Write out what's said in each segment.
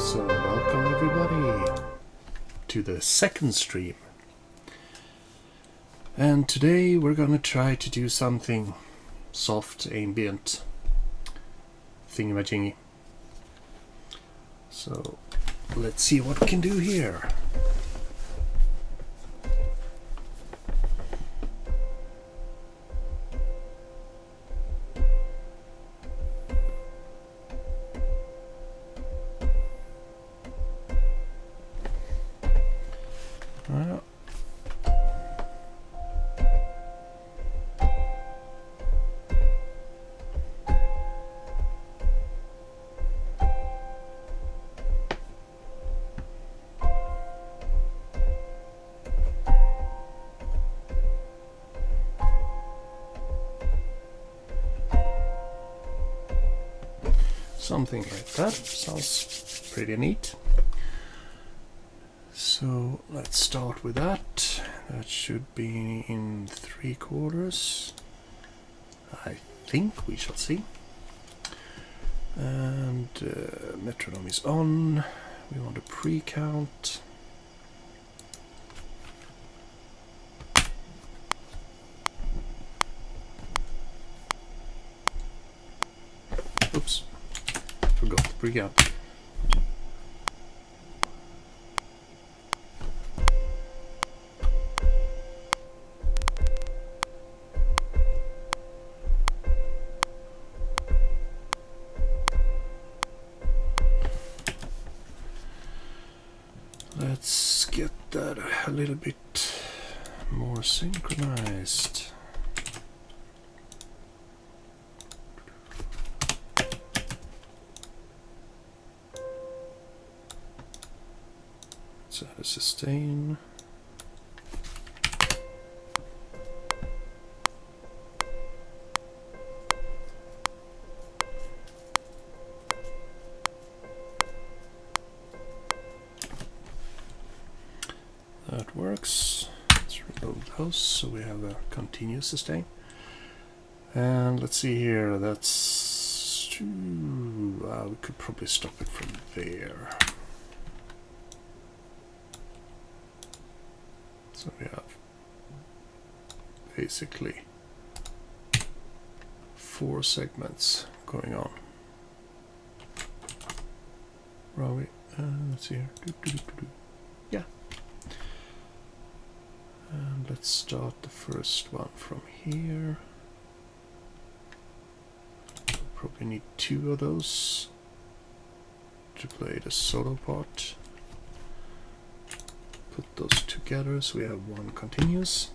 So welcome everybody to the second stream, and today we're gonna try to do something soft, ambient, thingamajiggy. So let's see what we can do here. Well, something like that sounds pretty neat. So let's start with that. That should be in 3/4. I think we shall see. And metronome is on. We want a pre-count. Oops, forgot the pre-count. Let's get that a little bit more synchronized. Let's add a sustain. That works. Let's remove those so we have a continuous sustain. And let's see here, that's we could probably stop it from there. So we have basically 4 segments going on. Where are we? Let's see here. Yeah. And let's start the first one from here. Probably need 2 of those to play the solo part. Put those together so we have 1 continuous.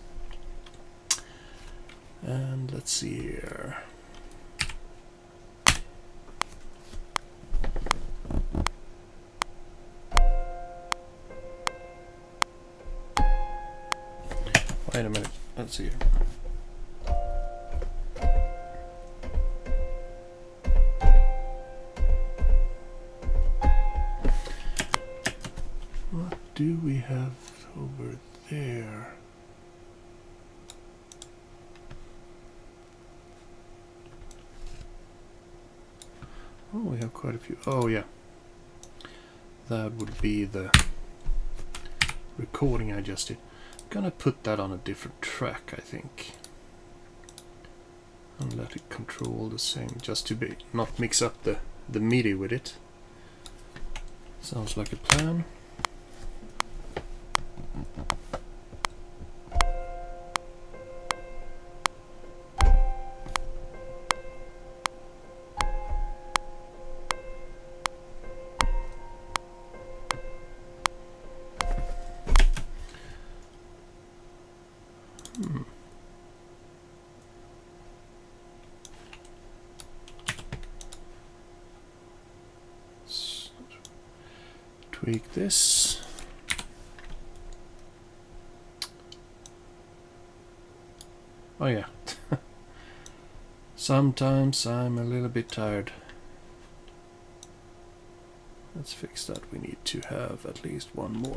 And let's see here. Wait a minute, let's see here. What do we have over there? Oh, we have quite a few. Oh yeah, that would be the recording I just did. Gonna put that on a different track, I think, and let it control the same, just to be not mix up the MIDI with it. Sounds like a plan. Tweak this. Oh yeah. Sometimes I'm a little bit tired. Let's fix that. We need to have at least 1 more.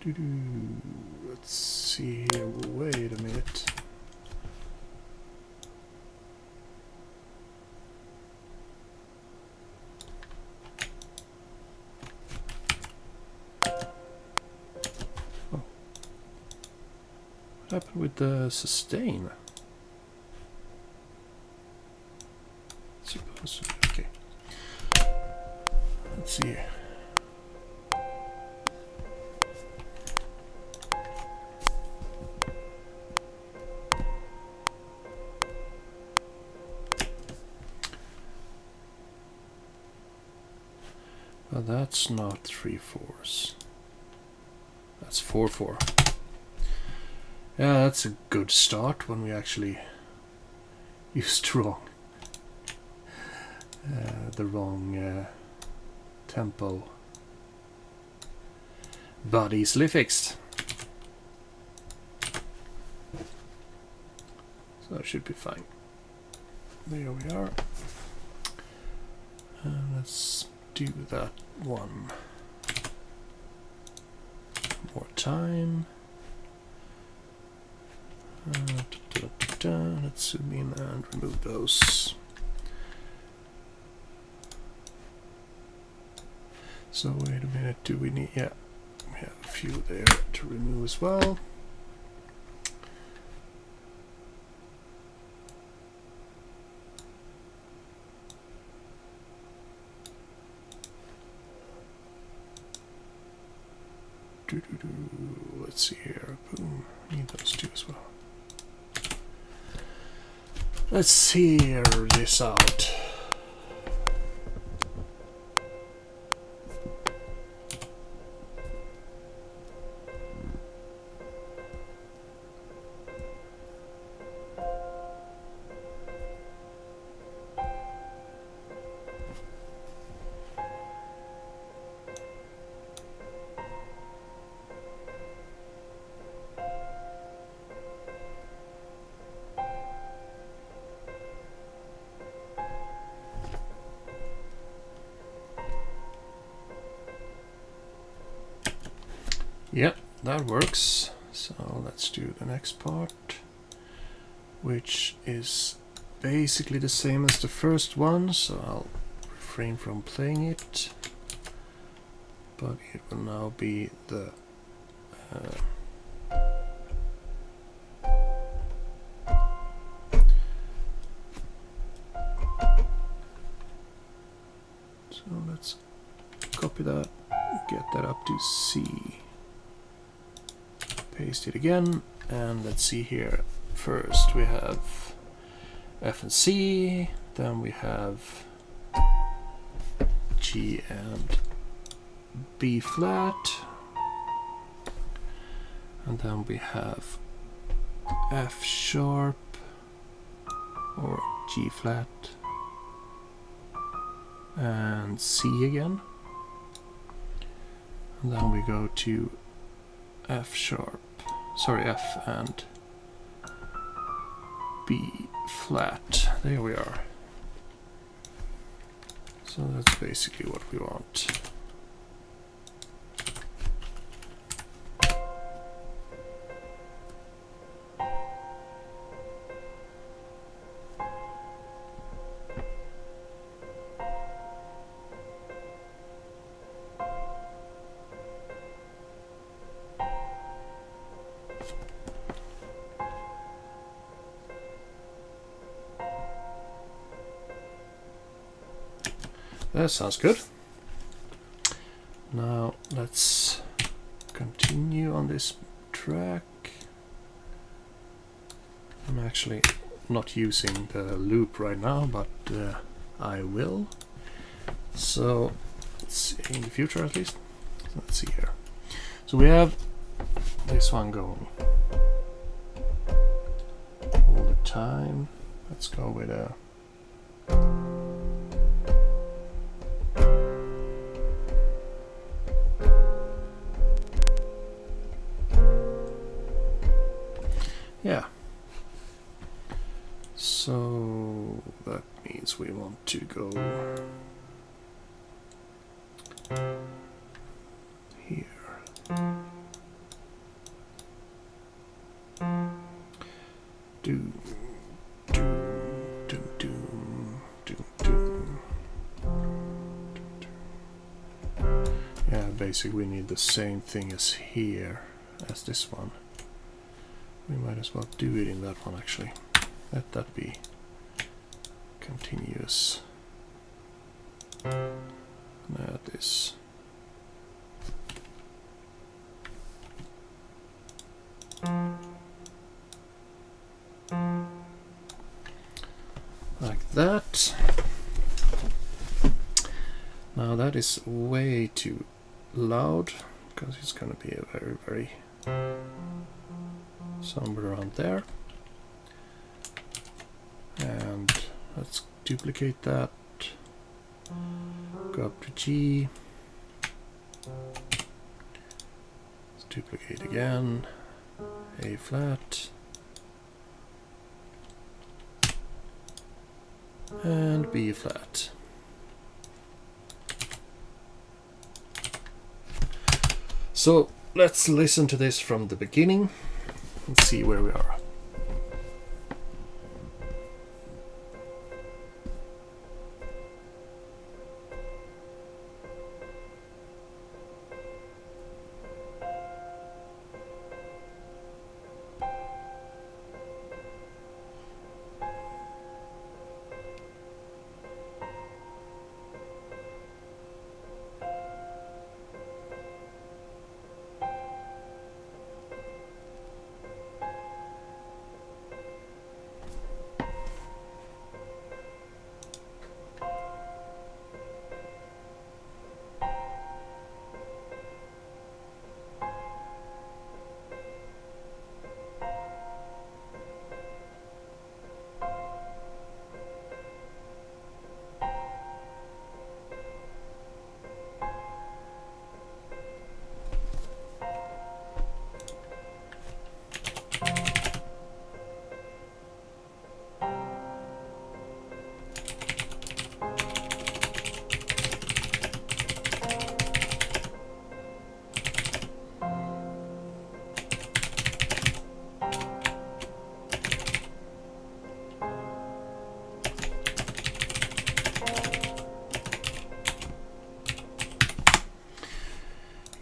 Let's see here. Wait a minute. Oh. What happened with the sustain? Supposed to be okay. Let's see. Well, that's not 3/4. That's 4/4. Yeah, that's a good start when we actually used the wrong tempo. But easily fixed. So it should be fine. There we are. And let's do that one more time. Let's zoom in and remove those. So wait a minute, do we need, yeah, we have a few there to remove as well. Let's see here, boom, need those two as well. Let's hear this out. Yep, that works. So let's do the next part, which is basically the same as the first one, so I'll refrain from playing it, but it will now be the so let's copy that, get that up to C. Paste it again, and let's see here. First we have F and C, then we have G and B flat, and then we have F sharp or G flat and C again, and then we go to F sharp, sorry, F and B flat. There we are. So that's basically what we want. That sounds good. Now let's continue on this track. I'm actually not using the loop right now, but I will. So let's see, in the future at least. Let's see here. So we have this one going all the time. Let's go with a yeah. So that means we want to go here. basically we need the same thing as here, as this one. We might as well do it in that one actually. Let that be continuous. That is like that. Now that is way too loud, because it's going to be a very somewhere around there. And let's duplicate that. Go up to G. Let's duplicate again. A flat. And B flat. So let's listen to this from the beginning and see where we are.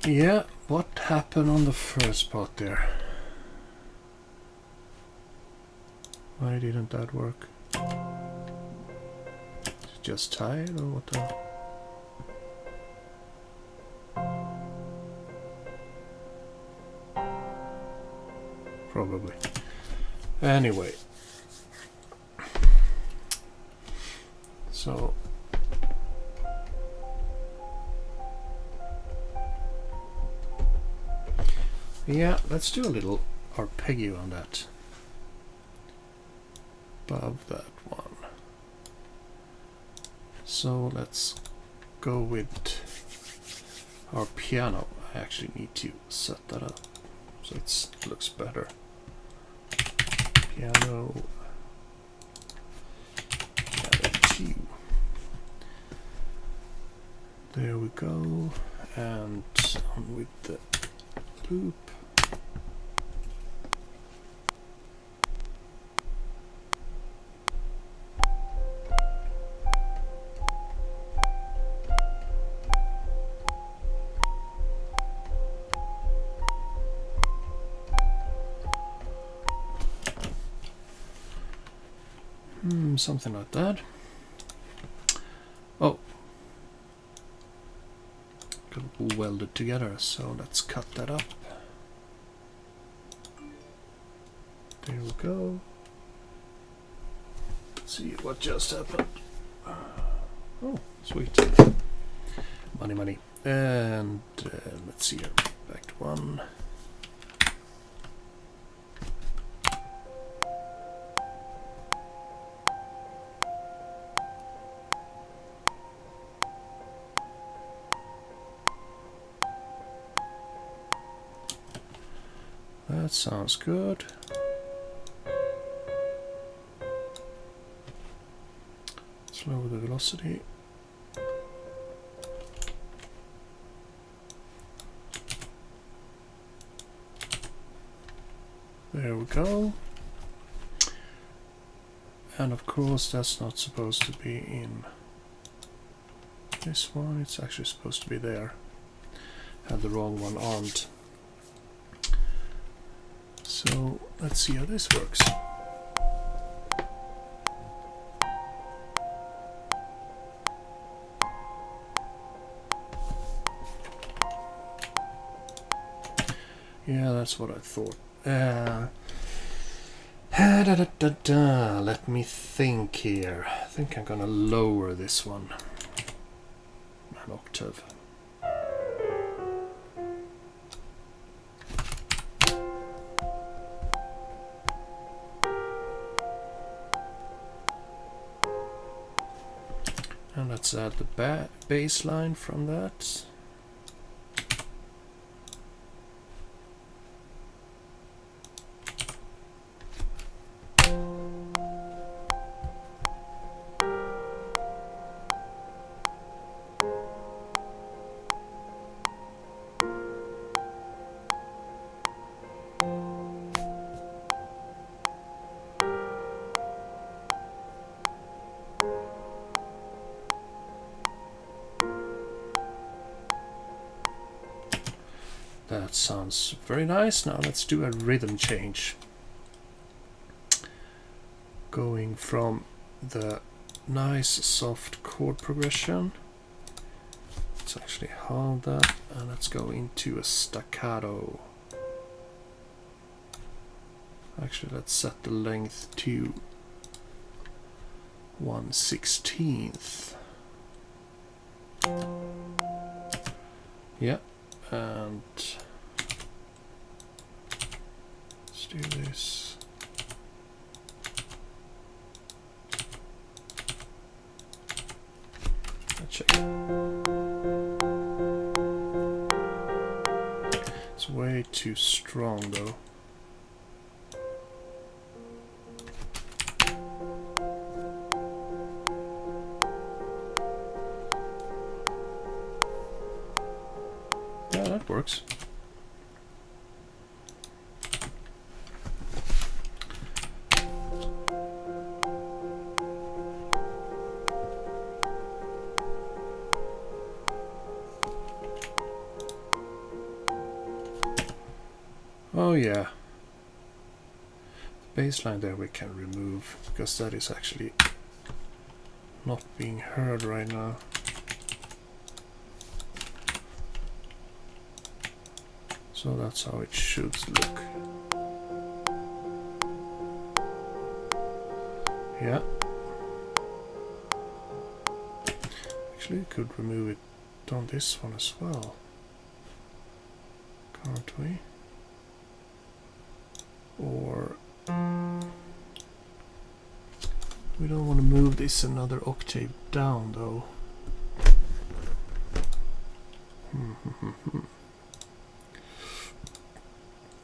Yeah, what happened on the first part there? Why didn't that work? Is it just tired or what the? Probably. Anyway. So yeah, let's do a little arpeggio on that. Above that one. So let's go with our piano. I actually need to set that up so it looks better. Piano 2. There we go. And on with the loop. Something like that. Oh, got it welded together, so let's cut that up. There we go. Let's see what just happened. Oh, sweet. Money. And let's see here. Back to 1. That sounds good. Let's lower the velocity. There we go. And of course that's not supposed to be in this one, it's actually supposed to be there. had the wrong one armed. So let's see how this works. Yeah, that's what I thought. Let me think here. I think I'm gonna lower this one an octave. And let's add the bass line from that. That sounds very nice. Now let's do a rhythm change. Going from the nice soft chord progression. Let's actually hold that and let's go into a staccato. Actually, let's set the length to 1/16. Yeah, and let's do this. Let's check. It's way too strong though. Yeah, that works. Oh yeah, the bass line there we can remove because that is actually not being heard right now. So that's how it should look. Yeah. Actually, we could remove it on this one as well. Can't we? Or we don't want to move this another octave down though.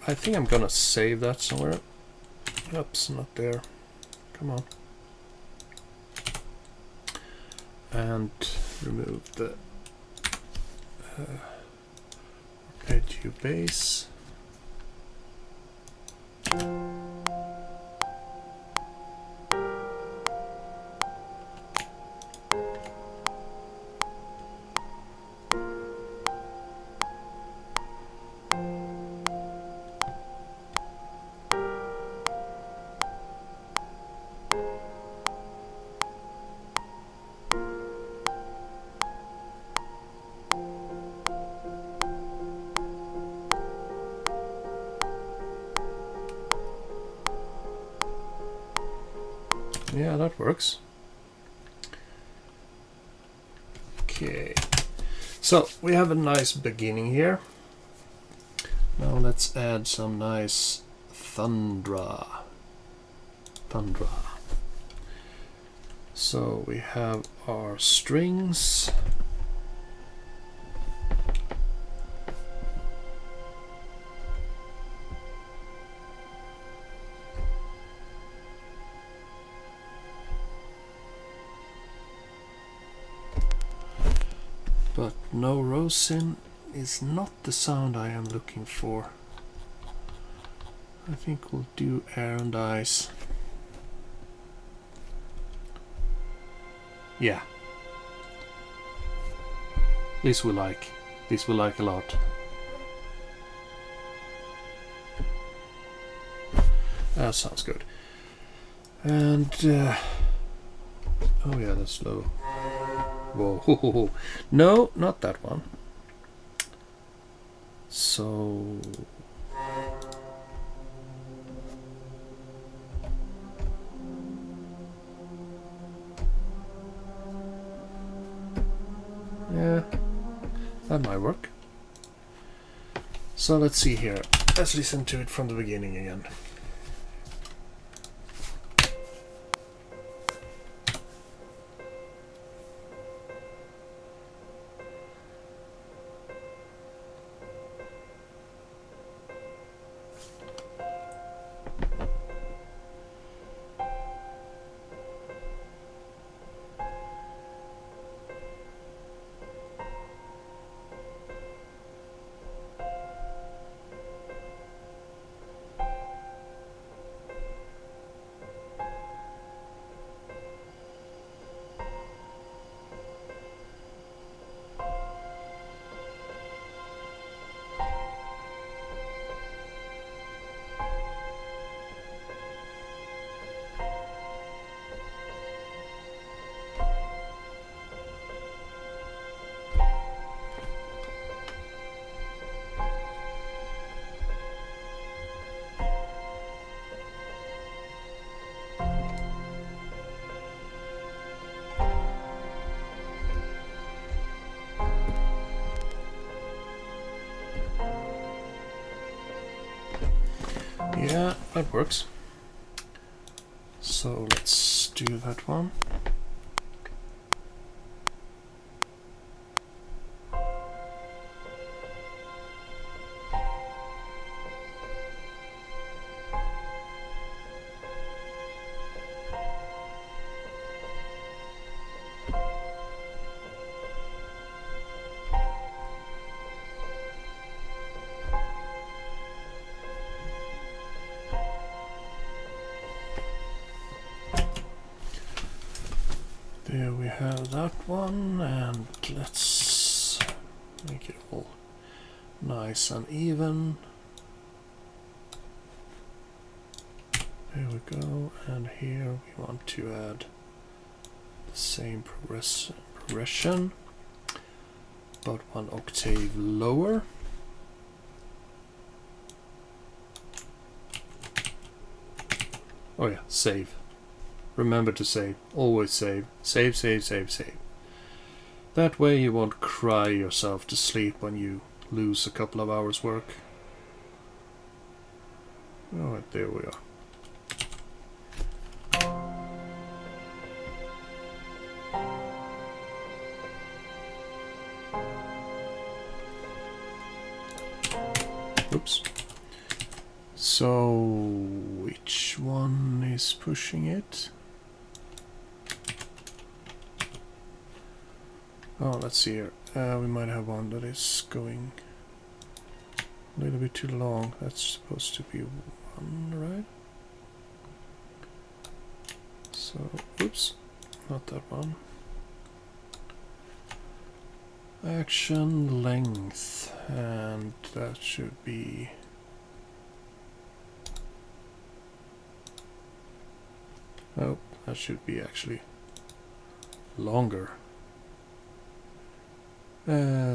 I think I'm gonna save that somewhere. Oops, not there. Come on. And remove the arpeggio bass. Yeah, that works. Okay, so we have a nice beginning here. Now let's add some nice thundra. So we have our strings. But no rosin is not the sound I am looking for. I think we'll do air and ice. Yeah. This we like. This we like a lot. That sounds good. And oh yeah, that's low. Whoa, no, not that one. So yeah, that might work. So let's see here. Let's listen to it from the beginning again. Yeah, that works. So let's do that one. There we have that one, and let's make it all nice and even. There we go, and here we want to add the same progression, but 1 octave lower. Oh yeah, save. Remember to save. Always save. Save, save, save, save. That way you won't cry yourself to sleep when you lose a couple of hours work. Alright, there we are. Oops. So, which one is pushing it? Oh, let's see here. We might have one that is going a little bit too long. That's supposed to be 1, right? So, oops, not that one. Action length, and that should be... Oh, that should be actually longer.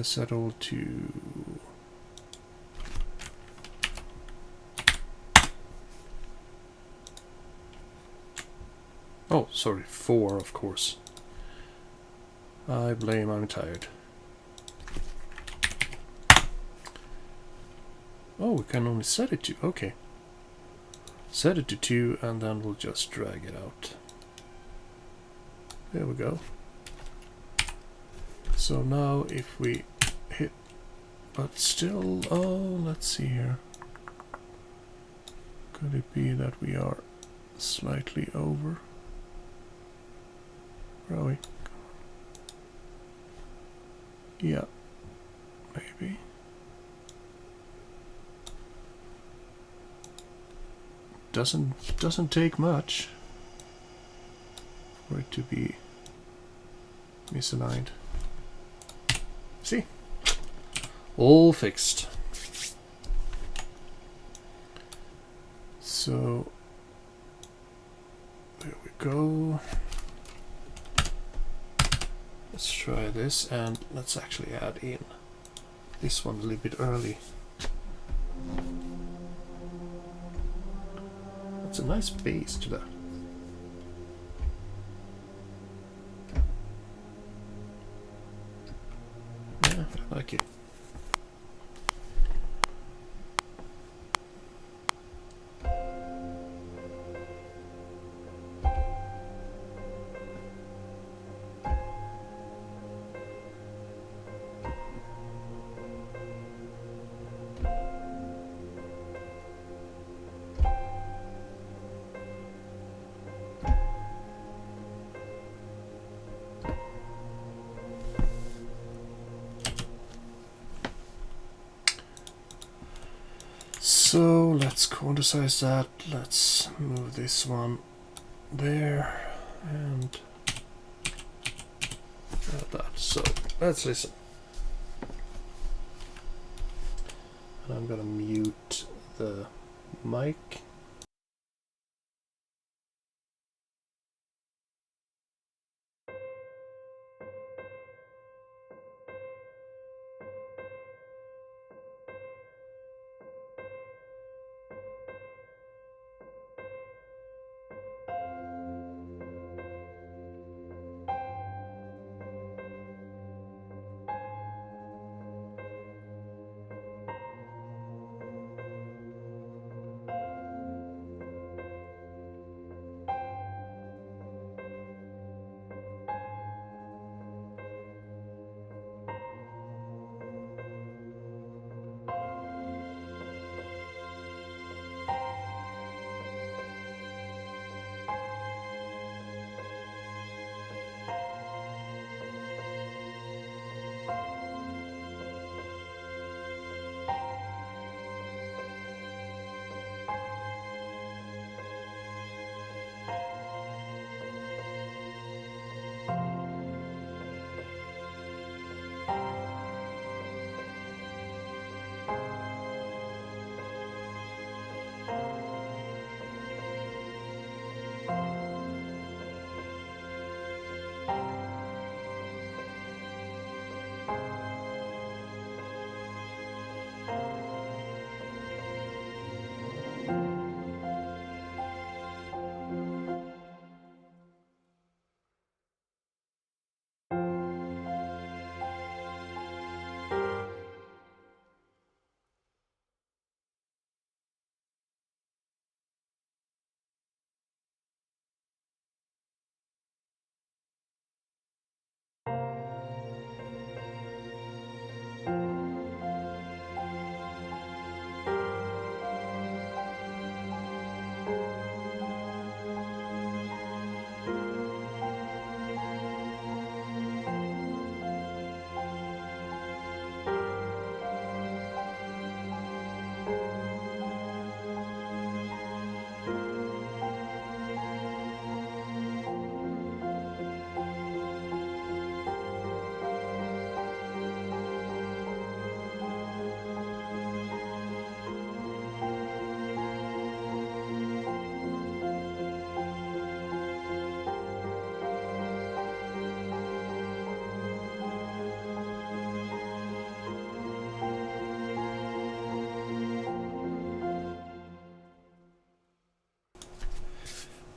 Set all to... Oh, sorry, 4, of course. I blame I'm tired. Oh, we can only set it to... Okay. Set it to 2, and then we'll just drag it out. There we go. So now if we hit... But still... Oh, let's see here. Could it be that we are slightly over? Where are we? Yeah. Maybe. Doesn't take much for it to be misaligned. See? All fixed. So there we go. Let's try this, and let's actually add in this one a little bit early. That's a nice bass to that. Yeah, I like it. So let's quantize that. Let's move this one there and add that. So let's listen. And I'm gonna mute the mic.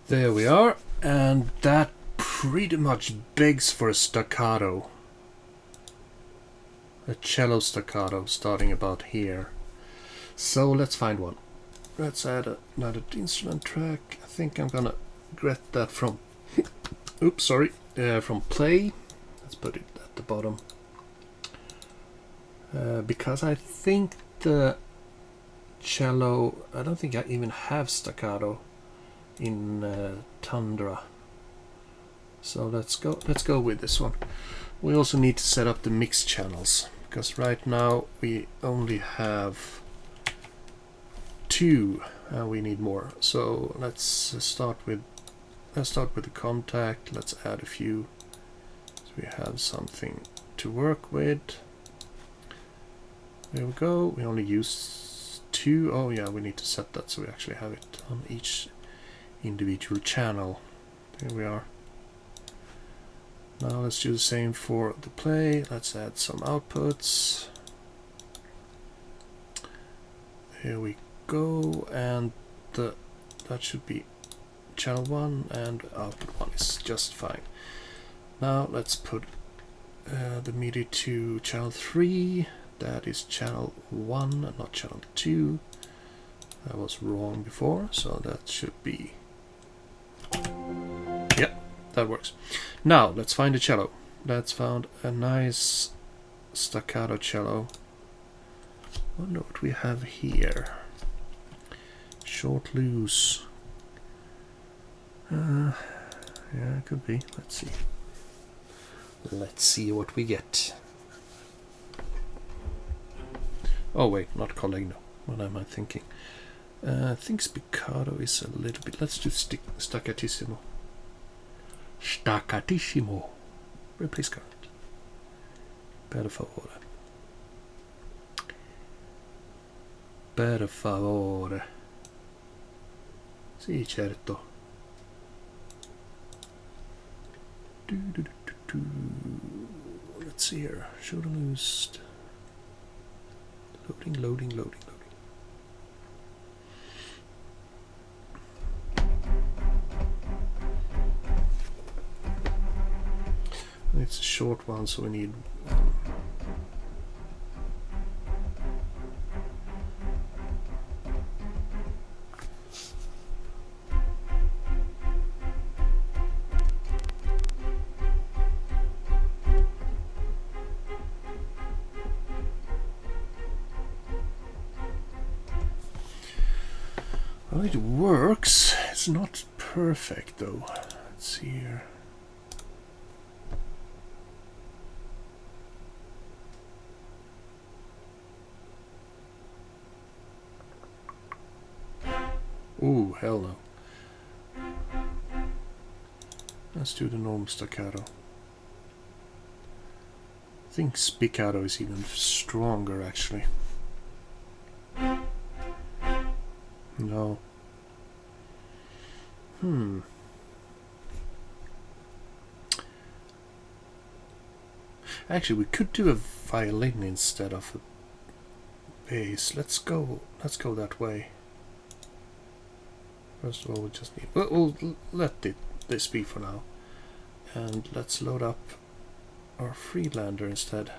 There we are, and that pretty much begs for a staccato. A cello staccato starting about here. So let's find one. Let's add another instrument track. I think I'm gonna get that from oops, sorry, from play. Let's put it at the bottom. Because I think the cello, I don't think I even have staccato in Tundra. So let's go with this one. We also need to set up the mix channels, because right now we only have 2 and we need more. So let's start with the contact. Let's add a few so we have something to work with. There we go. We only use 2. Oh yeah, we need to set that so we actually have it on each individual channel. There we are. Now let's do the same for the play. Let's add some outputs. Here we go, and that should be channel 1 and output 1 is just fine. Now let's put the MIDI to channel 3. That is channel 1 and not channel 2. That was wrong before, so that should be... Yep, that works. Now let's find a cello. Let's found a nice staccato cello. I wonder what we have here. Short loose. Yeah, it could be. Let's see. Let's see what we get. Oh wait, not collegno. What am I thinking? I think spiccato is a little bit... Let's do staccatissimo. Staccatissimo. Replace current. Per favore. Per favore. Sì, certo. Let's see here. Should have loosed. Loading, loading, loading, loading. It's a short one, so we need well, it works. It's not perfect though. Let's see here. Ooh, hell no. Let's do the normal staccato. I think spiccato is even stronger actually. No. Actually, we could do a violin instead of a bass. Let's go that way. First of all, we just need... We'll let this be for now. And let's load up our Freelander instead.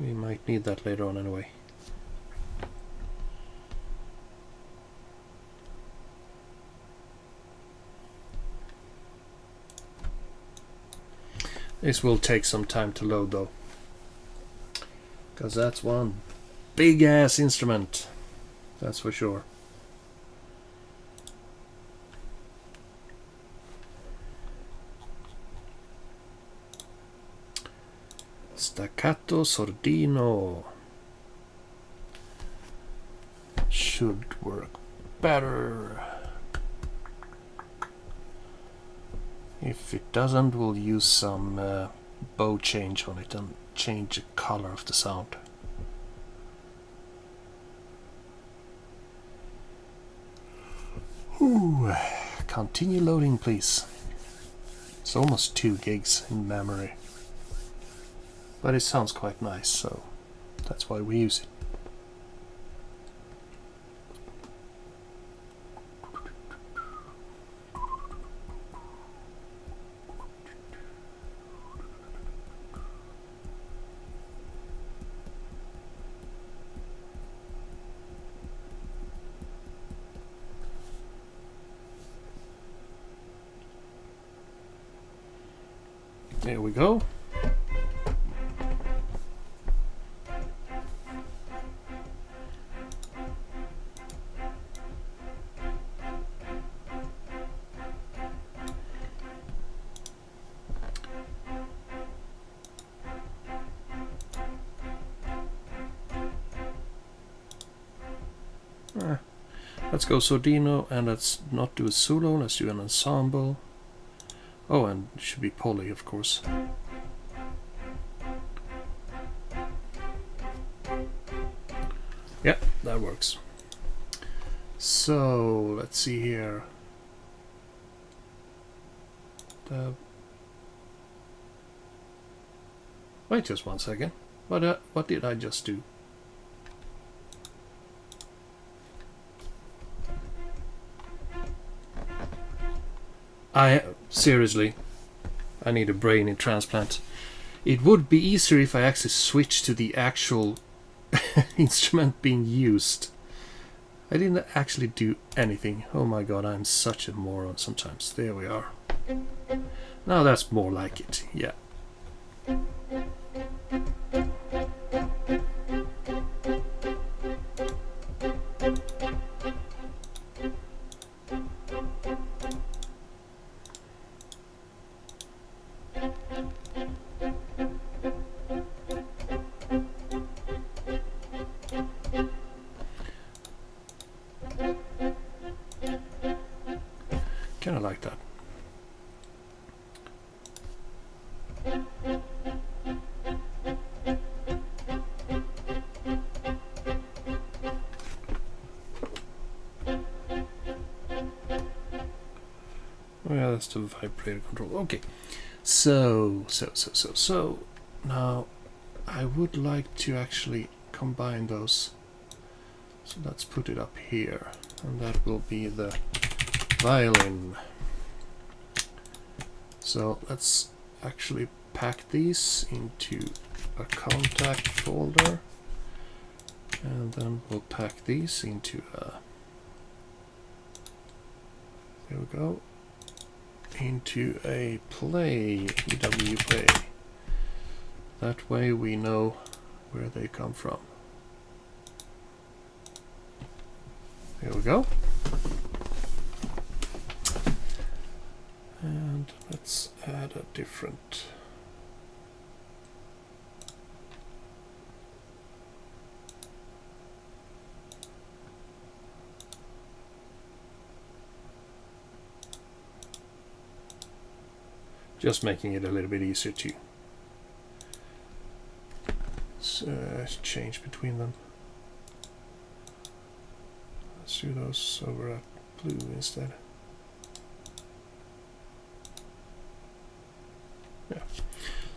We might need that later on anyway. This will take some time to load though. Because that's one big ass instrument. That's for sure. Staccato sordino should work better. If it doesn't, we'll use some bow change on it and change the color of the sound. Ooh, continue loading, please. It's almost 2 gigs in memory. But it sounds quite nice, so that's why we use it. There we go. Let's go sordino, and let's not do a solo, let's do an ensemble. Oh, and it should be poly, of course. Yep, that works. So let's see here. Wait just 1 second. What did I just do? Seriously, I need a brain transplant. It would be easier if I actually switched to the actual instrument being used. I didn't actually do anything. Oh my god, I'm such a moron sometimes. There we are. Now that's more like it, yeah. Kind of like that. Oh yeah, that's the vibrator control. Okay, so now I would like to actually combine those. So let's put it up here, and that will be the violin. So let's actually pack these into a contact folder, and then we'll pack these into a, there we go, into a play, EW play. That way we know where they come from. There we go. And let's add a different. Just making it a little bit easier to change between them. Let's do those over at blue instead. Yeah.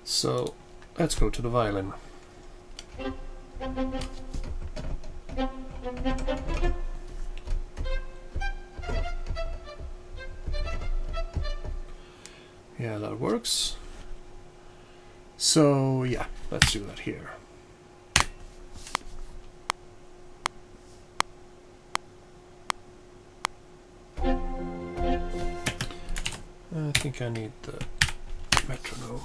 So let's go to the violin. Yeah, that works. So yeah, let's do that here. I think I need the metronome.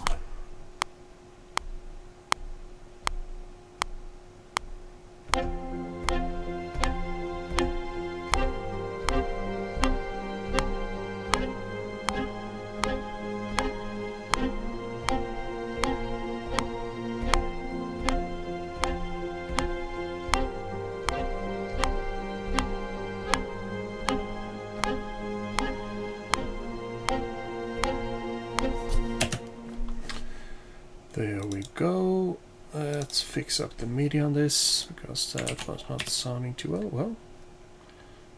There we go. Let's fix up the MIDI on this, because that was not sounding too well. Well,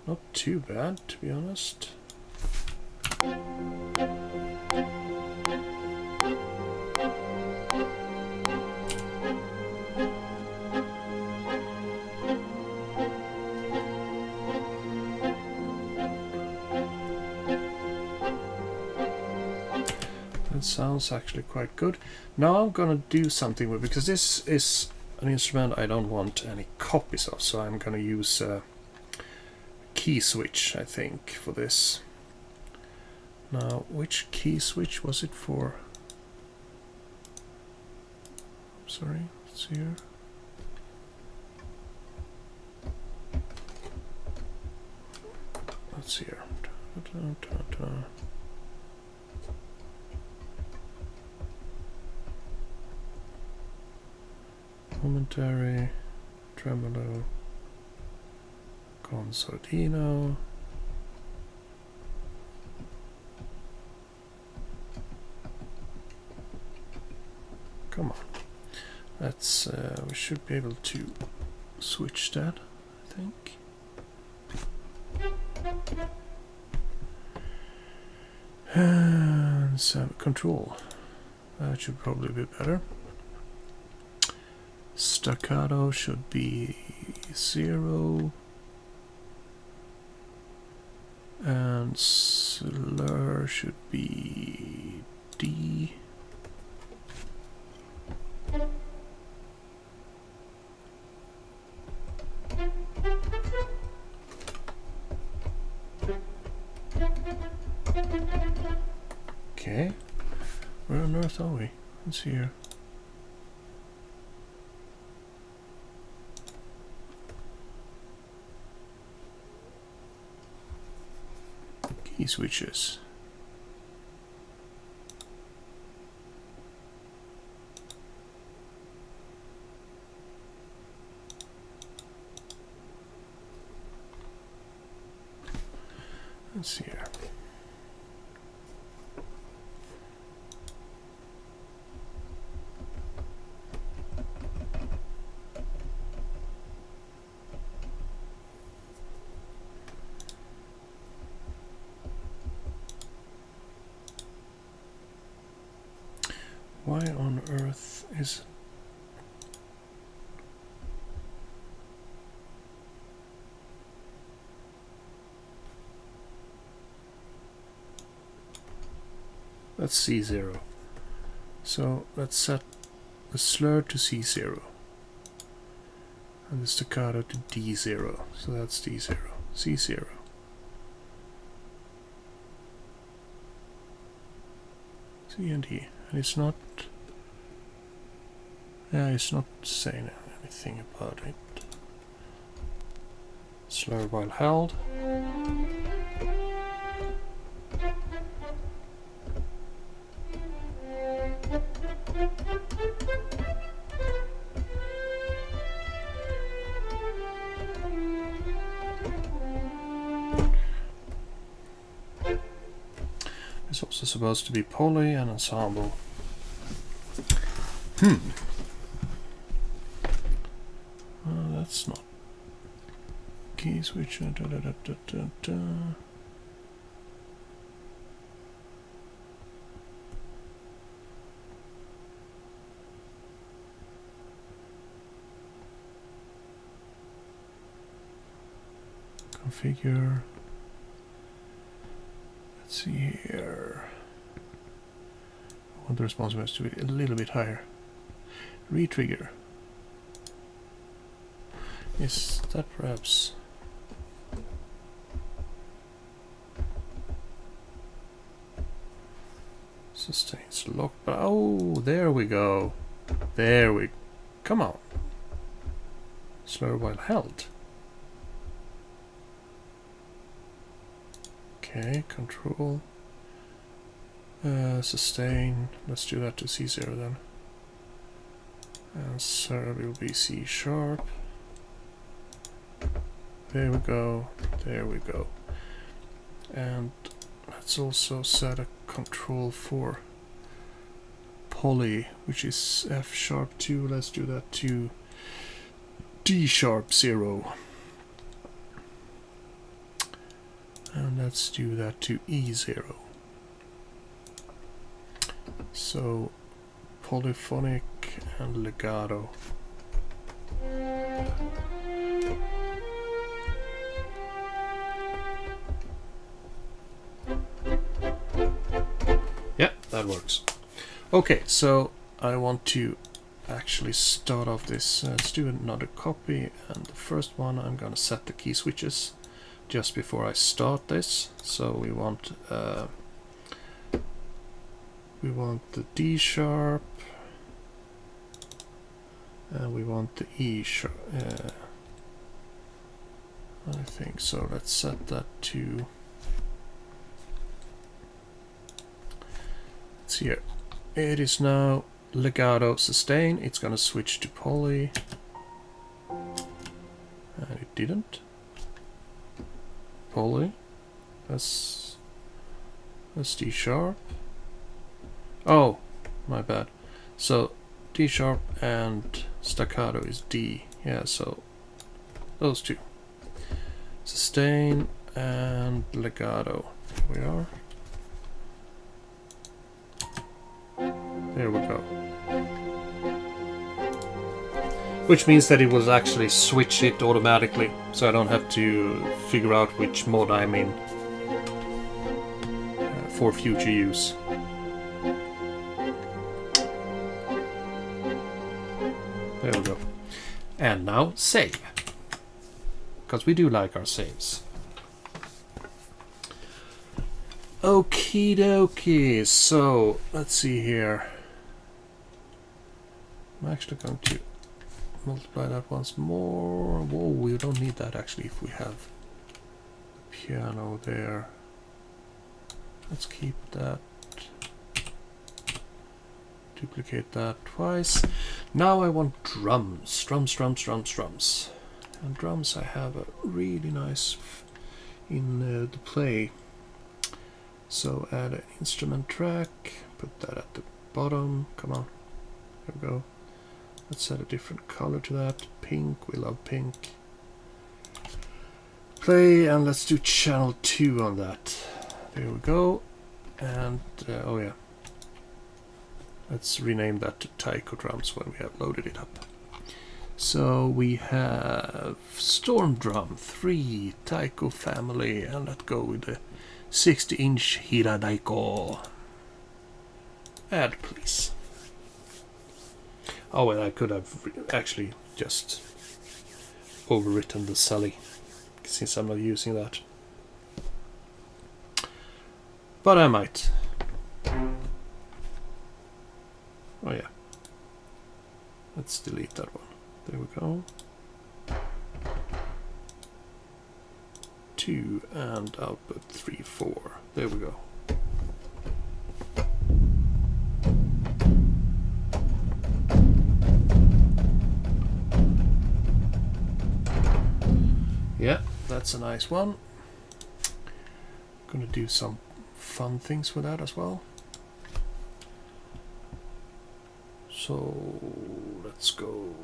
not too bad, to be honest. That sounds actually quite good. Now I'm gonna do something with, because this is an instrument I don't want any copies of, so I'm gonna use a key switch, I think, for this. Now, which key switch was it for? Sorry, let's see here. Let's see here. Momentary, tremolo, concertino. Come on, let's we should be able to switch that. think. And some control. That should probably be better. Staccato should be 0. And slur should be D. Okay, where on earth are we? Let's see here. Key switches. Let's see here. Why on earth is that's C0. So let's set the slur to C0 and the staccato to D0. So that's D0, C0. C and D. And it's not saying anything about it. Slur while held. It's also supposed to be poly and ensemble. That's not key switch. Configure. Let's see here. I want the responsiveness to be a little bit higher. Retrigger. Is that perhaps sustains lock? Oh, there we go. There we. Come on. Slur while held. Okay, control. Sustain. Let's do that to C0 then. And slur will be C sharp. There we go. There we go. And let's also set a control for poly, which is F sharp 2. Let's do that to D sharp 0. And let's do that to E0. So polyphonic and legato. Yeah, that works. Okay, so I want to actually start off this. Let's do another copy, and the first one I'm gonna set the key switches just before I start this. So we want the D sharp, and we want the E sharp. I think so. Let's set that to. Let's see here. It is now legato sustain. It's gonna switch to poly, and it didn't. Poly. That's D sharp. Oh, my bad. So D sharp and staccato is D. Yeah, so those two. sustain and legato. Here we are. There we go. Which means that it will actually switch it automatically, so I don't have to figure out which mode I'm in for future use. There we go. And now save. Because we do like our saves. Okie dokie, so let's see here. I'm actually going to multiply that once more. Whoa, we don't need that actually if we have the piano there. Let's keep that. Duplicate that twice. Now I want drums. Drums. And drums I have a really nice in the play. So add an instrument track, put that at the bottom. Come on, there we go. Let's add a different color to that. Pink, we love pink. Play, and let's do channel 2 on that. There we go. And oh yeah, let's rename that to taiko drums when we have loaded it up. So we have Storm Drum 3 taiko family, and let's go with the 60-inch Hiradaiko. Add, please. Oh, well, I could have actually just overwritten the Sally, since I'm not using that. But I might. Oh yeah. Let's delete that one. There we go. 2 and output 3, 4. There we go. Yeah, that's a nice one. Gonna do some fun things with that as well. So let's go.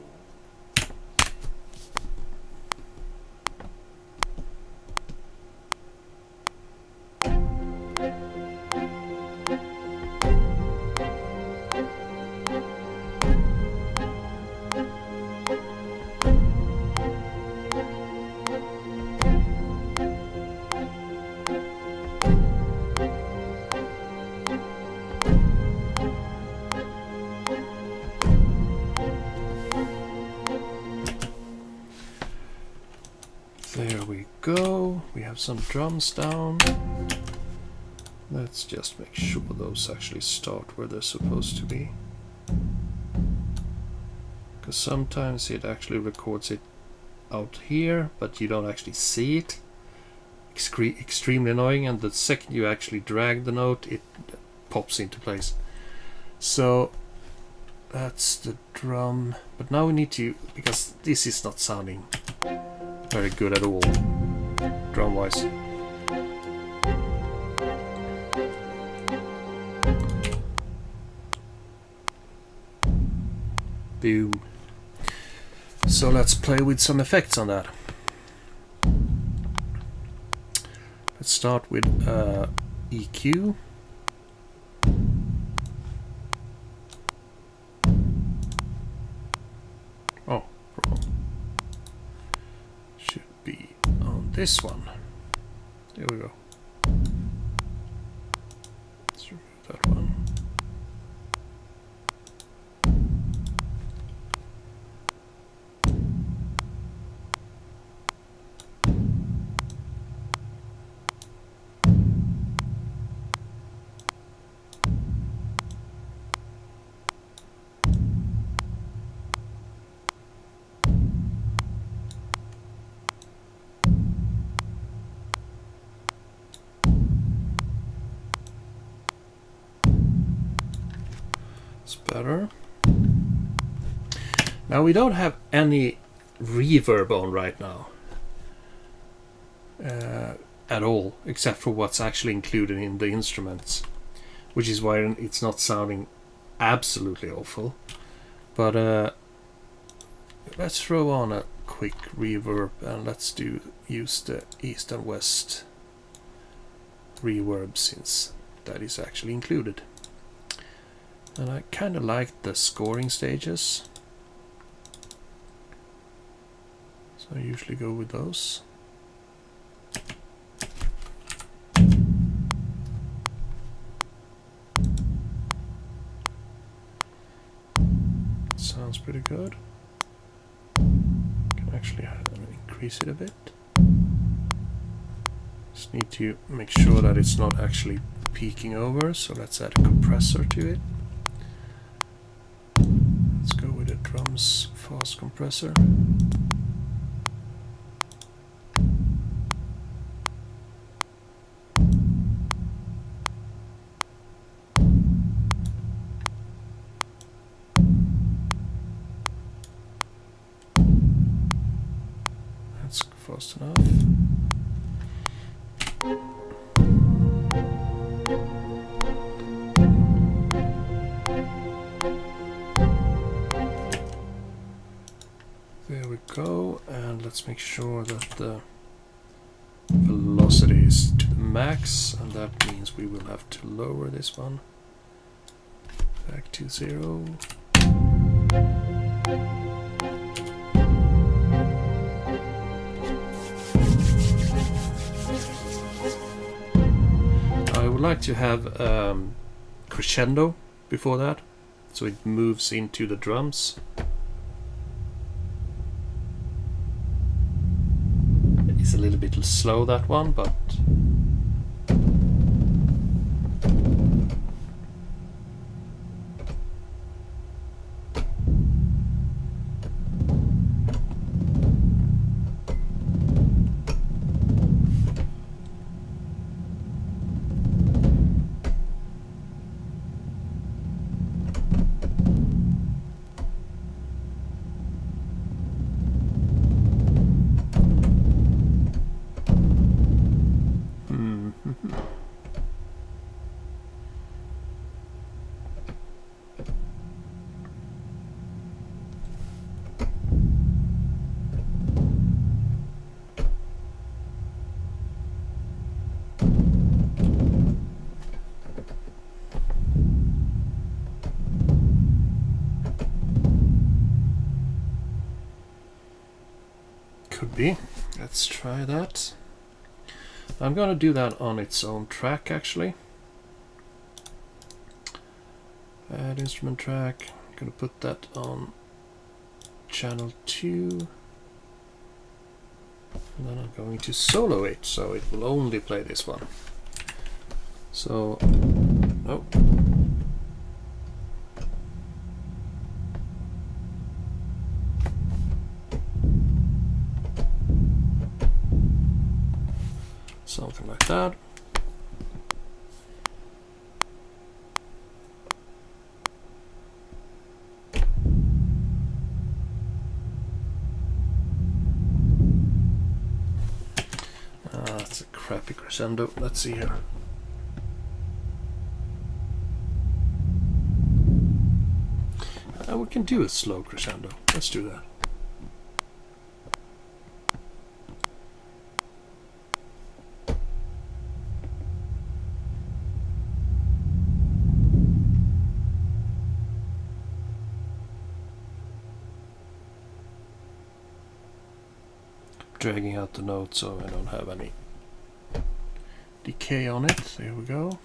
There we go. We have some drums down. Let's just make sure those actually start where they're supposed to be. Because sometimes it actually records it out here, but you don't actually see it. Extremely annoying, and the second you actually drag the note, it pops into place. So that's the drum. But now we need to, because this is not sounding very good at all, drum wise. Boom. So let's play with some effects on that. Let's start with EQ. Oh, wrong. Should be on this one. There we go. Let's remove that one. Better. Now we don't have any reverb on right now at all, except for what's actually included in the instruments, which is why it's not sounding absolutely awful. But let's throw on a quick reverb, and let's use the east and west reverb since that is actually included. And I kind of like the scoring stages, so I usually go with those. Sounds pretty good. Can actually increase it a bit. Just need to make sure that it's not actually peaking over, so let's add a compressor to it. Let's go with a drums fast compressor. That's fast enough. There we go, and let's make sure that the velocity is to the max, and that means we will have to lower this one back to 0. I would like to have crescendo before that, so it moves into the drums. It's a little bit slow, that one, but could be. Let's try that. I'm gonna do that on its own track actually. Add instrument track. I'm gonna put that on channel 2. And then I'm going to solo it, so it will only play this one. So, oh. Something like that. That's a crappy crescendo. Let's see here. We can do a slow crescendo. Let's do that. Dragging out the note so I don't have any decay on it. There we go.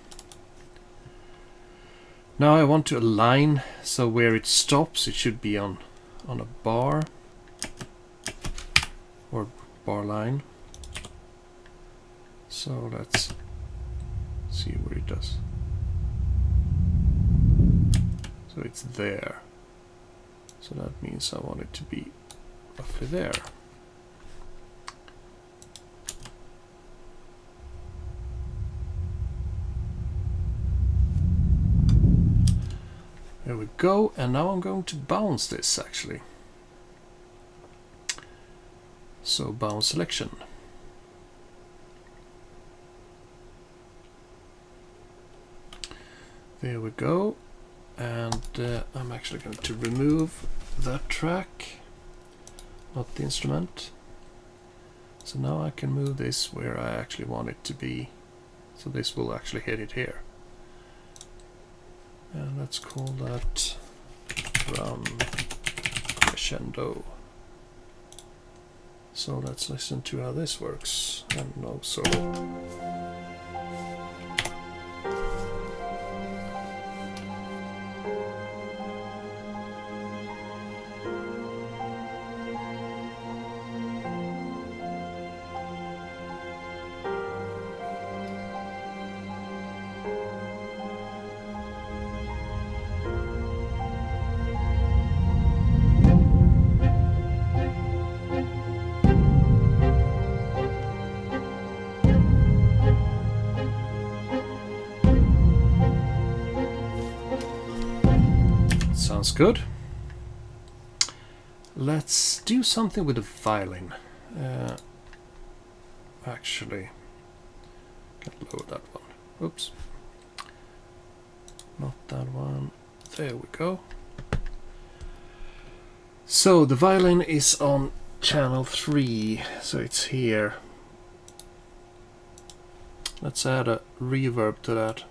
Now I want to align, so where it stops it should be on a bar or bar line. So let's see where it does. So it's there. So that means I want it to be roughly there. There we go, and now I'm going to bounce this actually. So bounce selection. There we go, and I'm actually going to remove that track not the instrument. So now I can move this where I actually want it to be. So this will actually hit it here. And let's call that drum crescendo. So let's listen to how this works. And no solo. Sounds good. Let's do something with the violin. Actually, can't lower that one. Oops. Not that one. There we go. So the violin is on channel 3, so it's here. Let's add a reverb to that,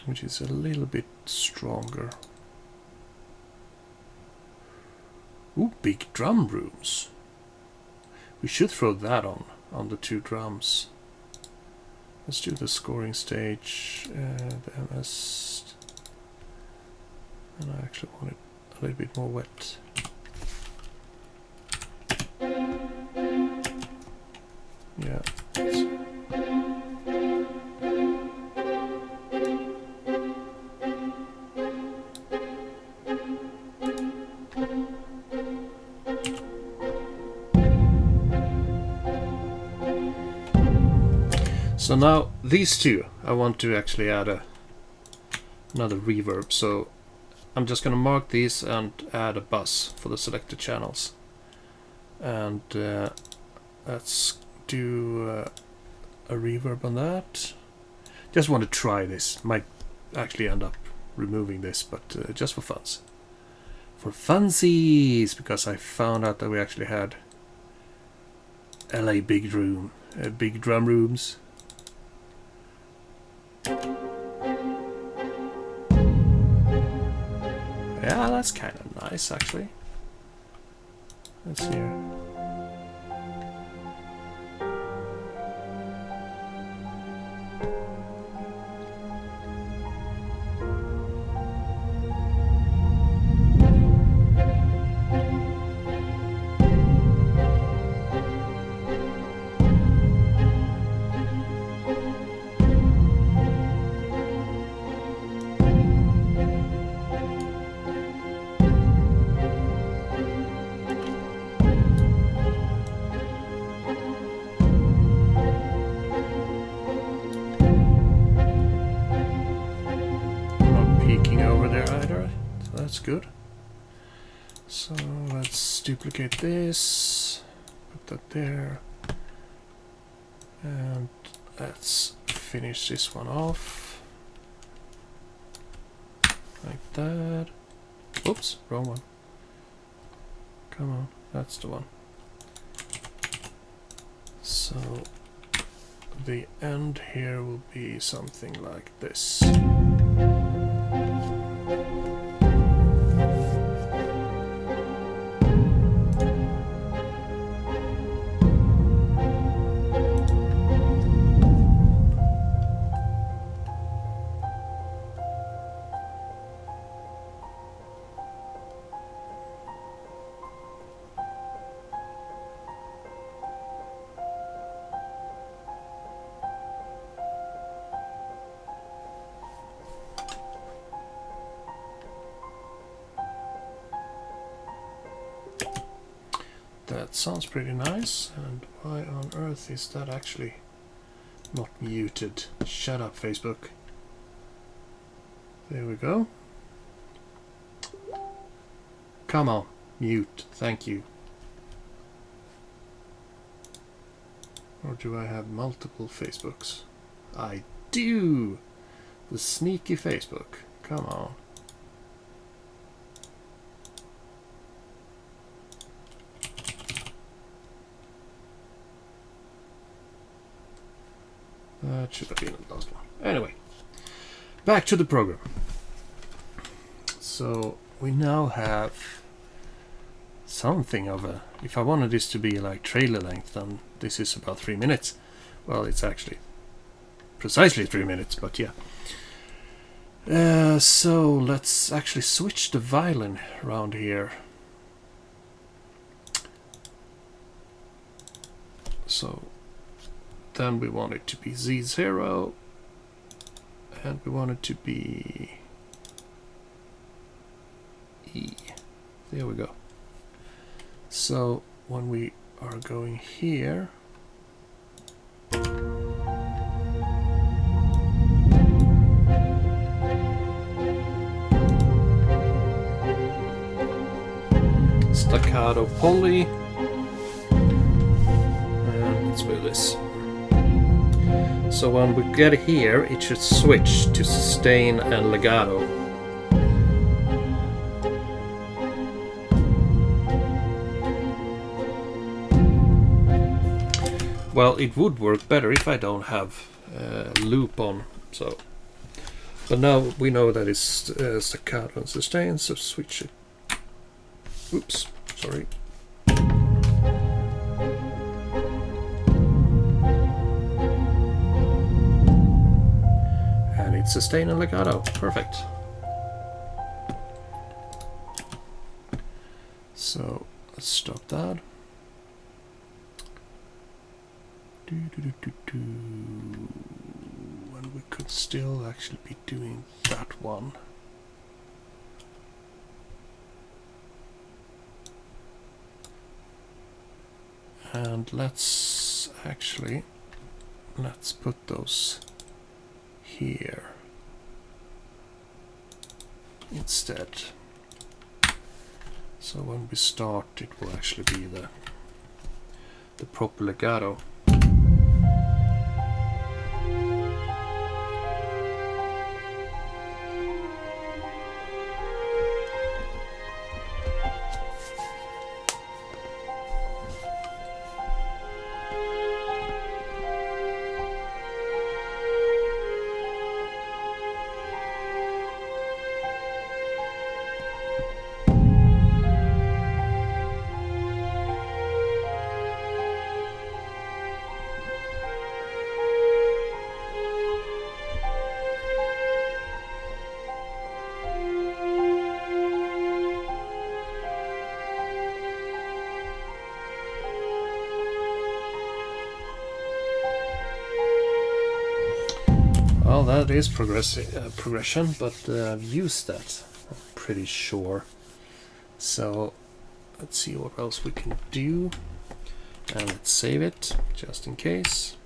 which is a little bit stronger. Ooh, big drum rooms. We should throw that on the 2 drums. Let's do the scoring stage, the MS, and I actually want it a little bit more wet. Yeah. So now these two, I want to actually add another reverb. So I'm just going to mark these and add a bus for the selected channels. And let's do a reverb on that. Just want to try this. Might actually end up removing this, but just for funs. For funsies, because I found out that we actually had LA big drum rooms. Yeah, that's kind of nice actually. Let's hear. That's good. So let's duplicate this, put that there, and let's finish this one off like that. Oops, wrong one. Come on, that's the one. So the end here will be something like this. That sounds pretty nice. And why on earth is that actually not muted? Shut up, Facebook. There we go. Come on, mute. Thank you. Or do I have multiple Facebooks? I do! The sneaky Facebook. Come on. That should have been the last one. Anyway, back to the program. So we now have something of a... If I wanted this to be like trailer length, then this is about 3 minutes. Well, it's actually precisely 3 minutes, but yeah. So let's actually switch the violin around here. So then we want it to be Z0, and we want it to be E. There we go. So when we are going here, staccato poly, and let's move this. So when we get here, it should switch to sustain and legato. Well, it would work better if I don't have loop on. So, but now we know that it's staccato and sustain, so switch it. Oops, sorry. And it's sustain and legato. Perfect. So let's stop that. And we could still actually be doing that one. And let's put those here instead. So when we start, it will actually be the proper legato. Well, that is progression, but I've used that, I'm pretty sure. So let's see what else we can do, and let's save it just in case.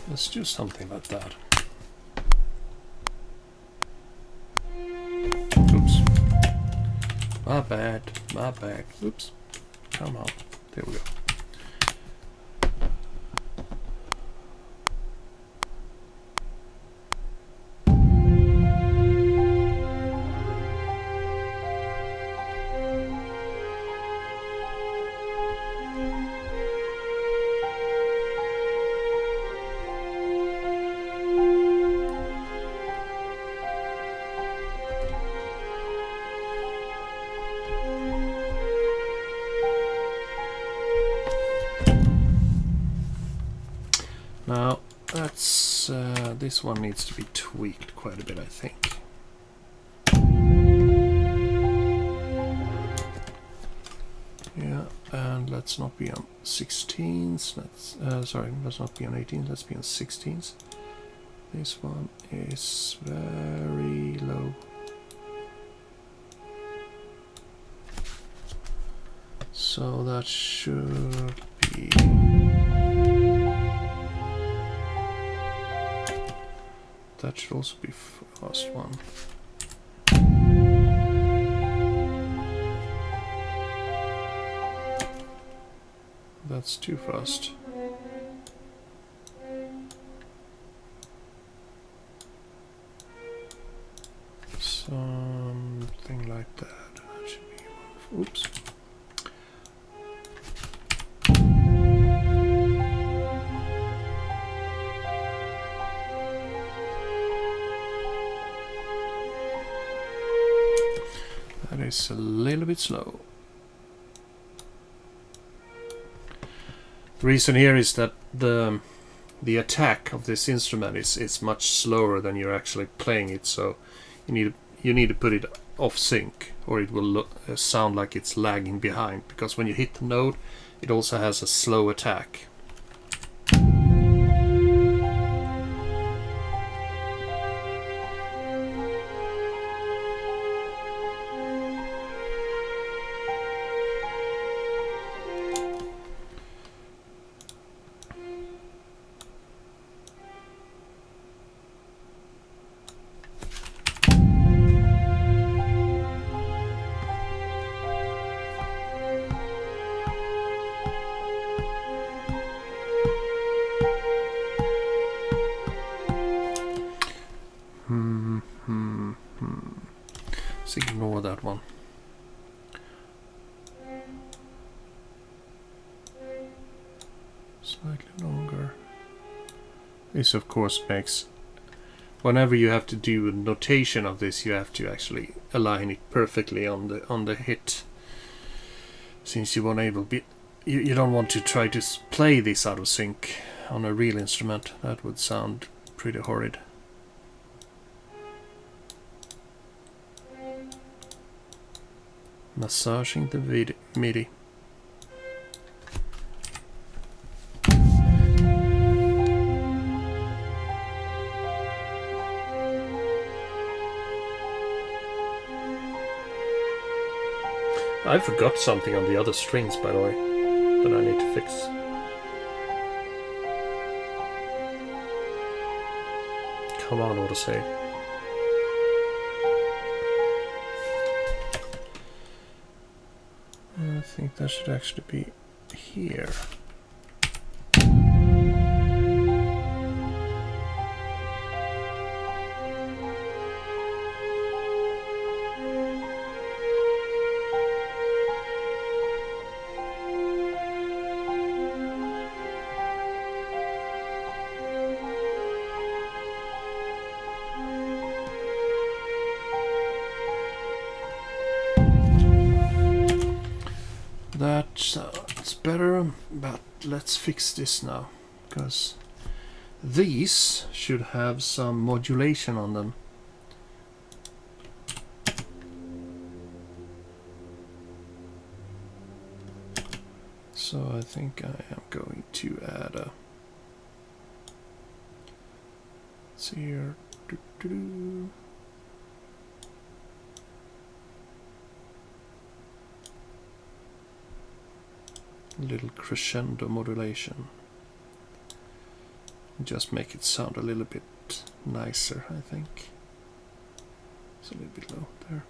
Let's do something like that. Oops. My bad, my bad. Oops. Come on. There we go. let's this one needs to be tweaked quite a bit, I think. Yeah, and let's not be on 16s. Let's let's not be on 18s. Let's be on 16s. This one is very low. So that should be. That should also be fast one. That's too fast. Something like that. That should be one. Oops. That is a little bit slow. The reason here is that the attack of this instrument is much slower than you're actually playing it, so you need to put it off sync, or it will sound like it's lagging behind, because when you hit the note it also has a slow attack. Let's ignore that one. Slightly longer. This of course makes, whenever you have to do a notation of this, you have to actually align it perfectly on the hit, since you won't able be, you don't want to try to play this out of sync on a real instrument. That would sound pretty horrid. Massaging the MIDI. I forgot something on the other strings, by the way, that I need to fix. Come on, autosave. I think that should actually be here. That's better, but let's fix this now, because these should have some modulation on them. So I think I am going to add a, let's see here, little crescendo modulation. Just make it sound a little bit nicer, I think. It's a little bit low there.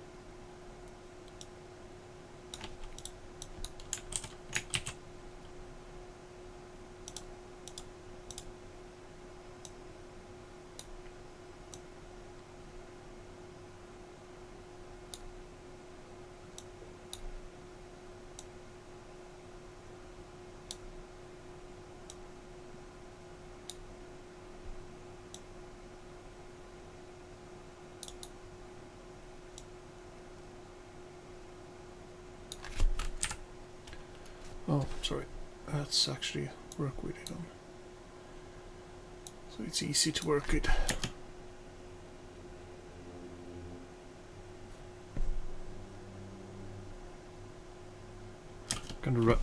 Oh, sorry. Let's actually work with it on so it's easy to work with. I'm gonna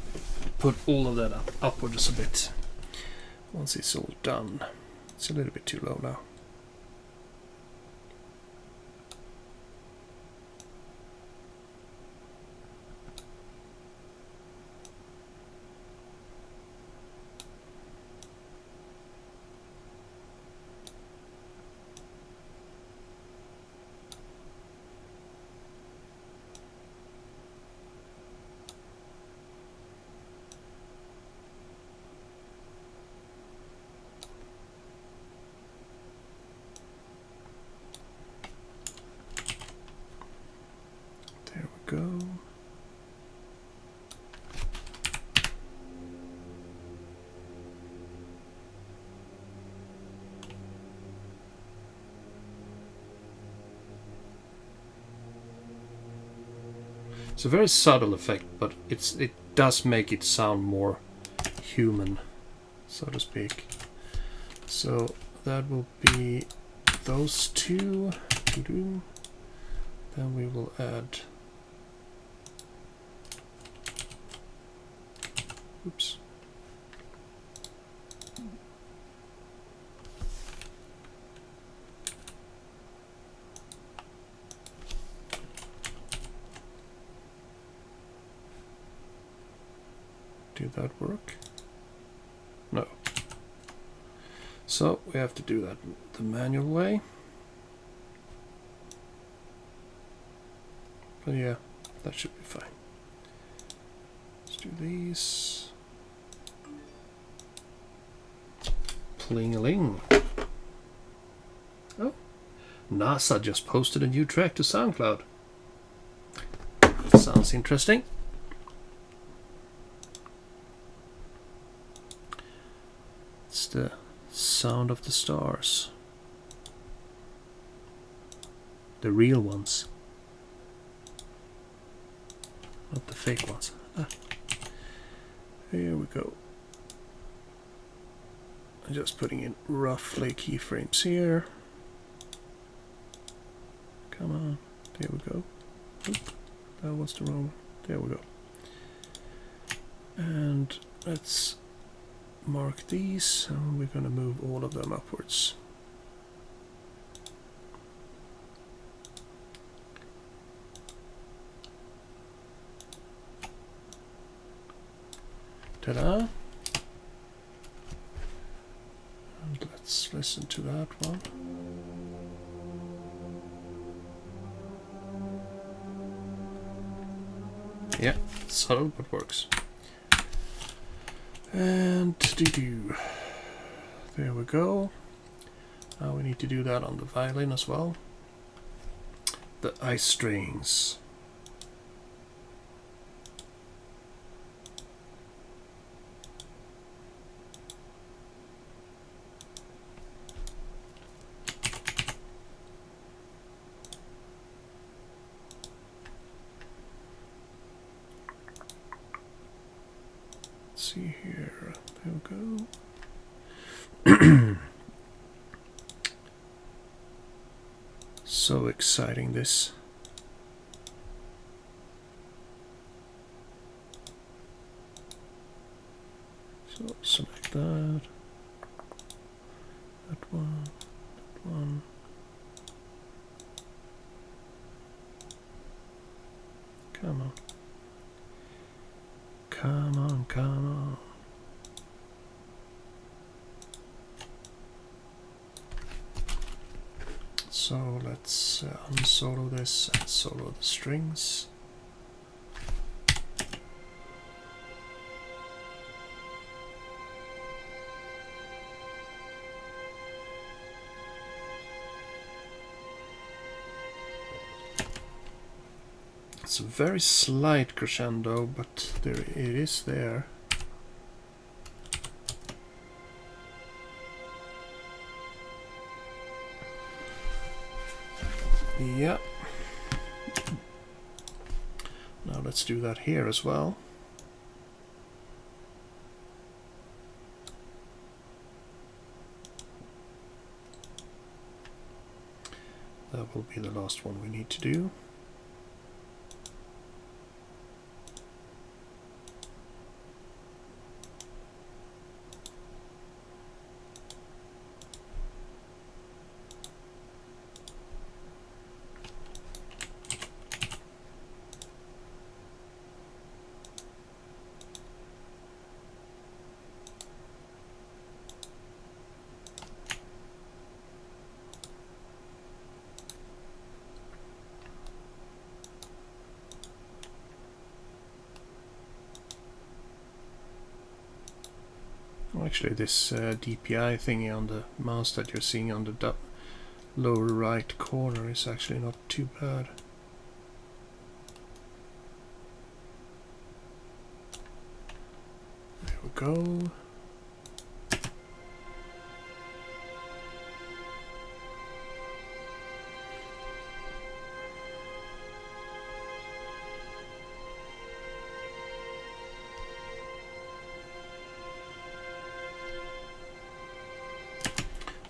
put all of that upwards a bit once it's all done. It's a little bit too low now. Go. It's a very subtle effect, but it does make it sound more human, so to speak. So that will be those two. Then we will add. Oops. Did that work? No. So we have to do that the manual way. But yeah, that should be fine. Let's do these. Pling-a-ling. Oh, NASA just posted a new track to SoundCloud. Sounds interesting. It's the sound of the stars. The real ones. Not the fake ones. Ah. Here we go. I'm just putting in roughly keyframes here. Come on. There we go. Oop, that was the wrong. There we go. And let's mark these, and we're going to move all of them upwards. Ta-da! And let's listen to that one. Yeah, subtle but works. And there we go. Now we need to do that on the violin as well. The I strings. See here, there we go. So exciting, this. So select that, that one. Come on. Come on, come on. So let's unsolo this and solo the strings. It's a very slight crescendo, but there it is there. Yeah. Now let's do that here as well. that will be the last one we need to do. Actually, this DPI thingy on the mouse that you're seeing on the lower right corner is actually not too bad. There we go.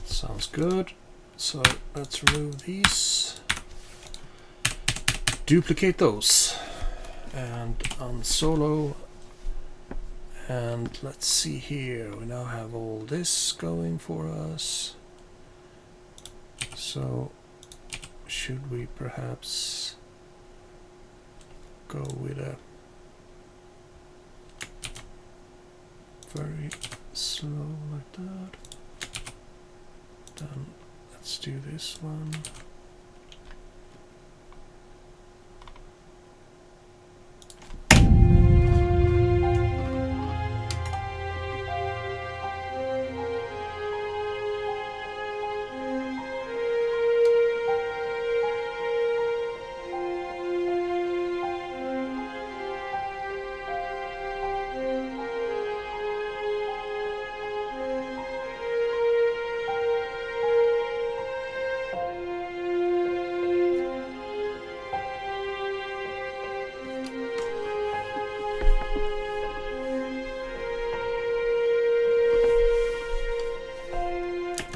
Sounds good. So let's remove these, duplicate those, and unsolo. And let's see here, we now have all this going for us. So should we perhaps go with a very slow like that? Then let's do this one.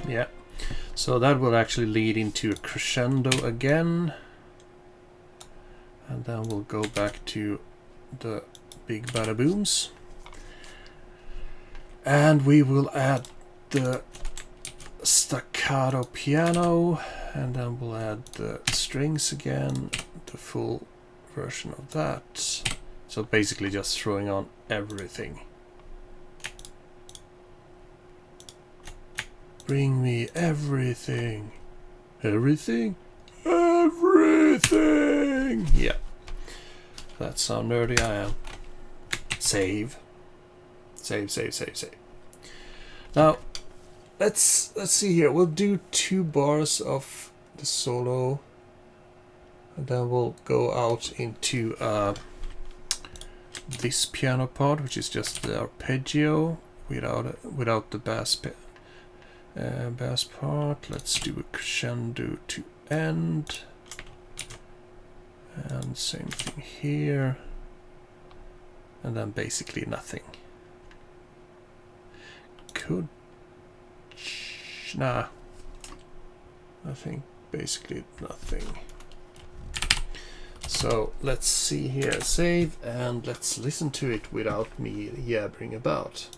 Yeah, so that will actually lead into a crescendo again, and then we'll go back to the big bada booms, and we will add the staccato piano, and then we'll add the strings again, the full version of that. So basically just throwing on everything. Bring me everything. Everything? Everything! Yeah. That's how nerdy I am. Save. Save, save, save, save. Now, let's see here. We'll do 2 bars of the solo. And then we'll go out into this piano part, which is just the arpeggio without the bass part. Let's do a crescendo to end, and same thing here, and then basically nothing. I think basically nothing. So let's see here, save, and let's listen to it without me yabbering about.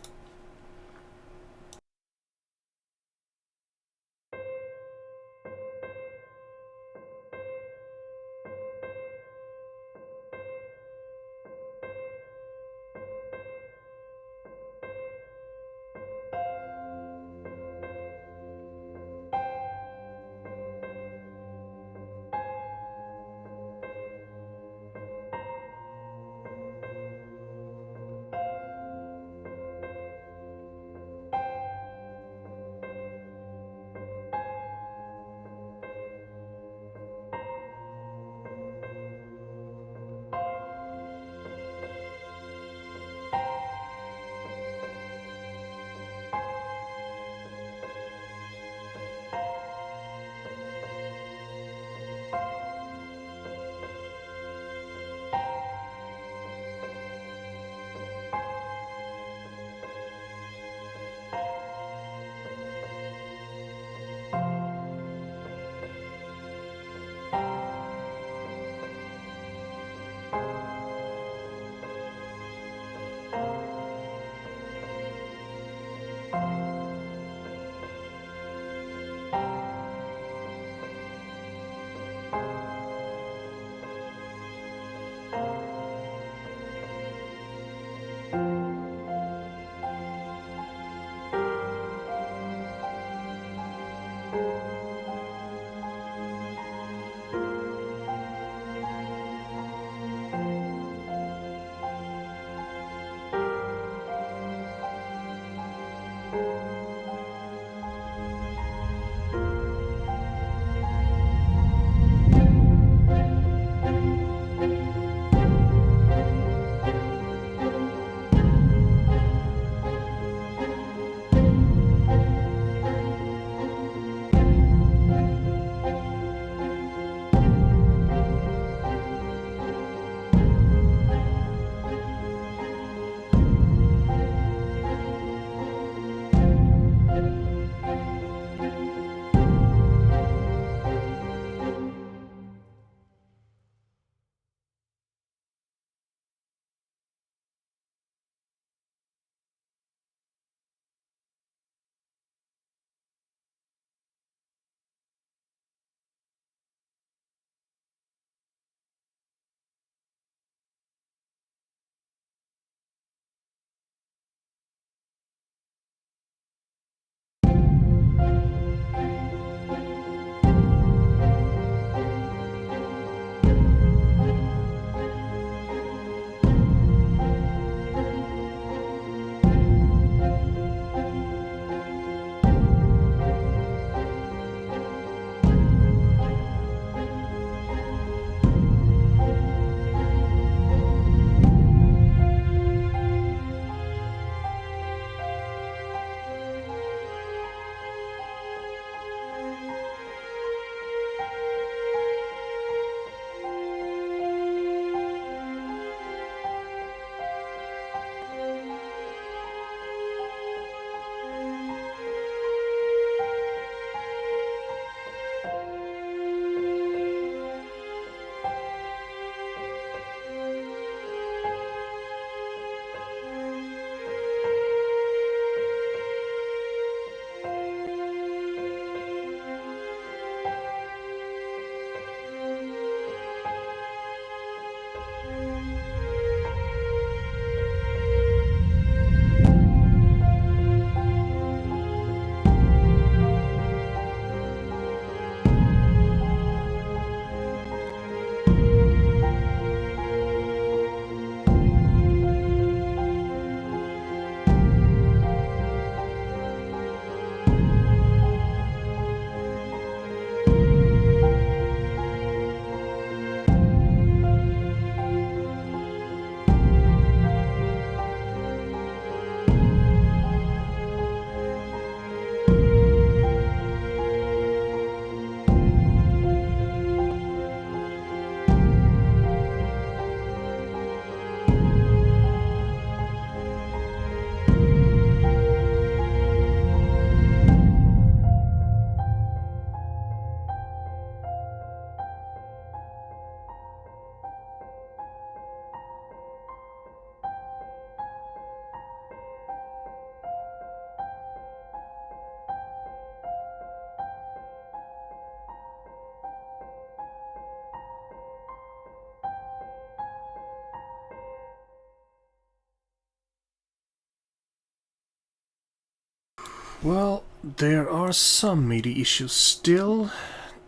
Well, there are some MIDI issues still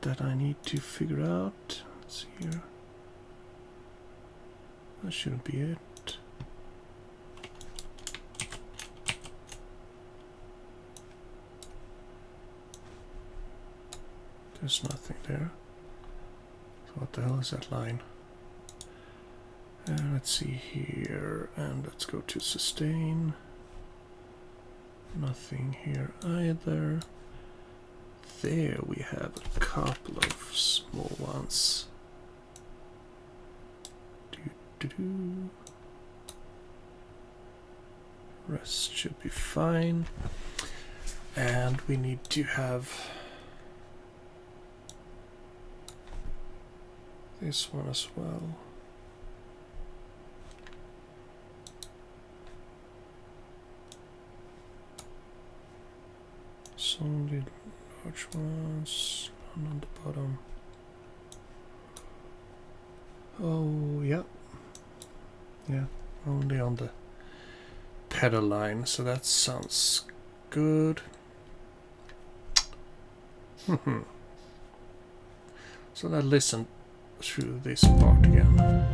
that I need to figure out. Let's see here. That shouldn't be it. There's nothing there. So what the hell is that line? And let's see here, and let's go to sustain. Nothing here either. There we have a couple of small ones. Rest should be fine. And we need to have this one as well. Some little large ones, none on the bottom. Oh, yeah. Yeah, only on the pedal line, so that sounds good. So let's listen through this part again.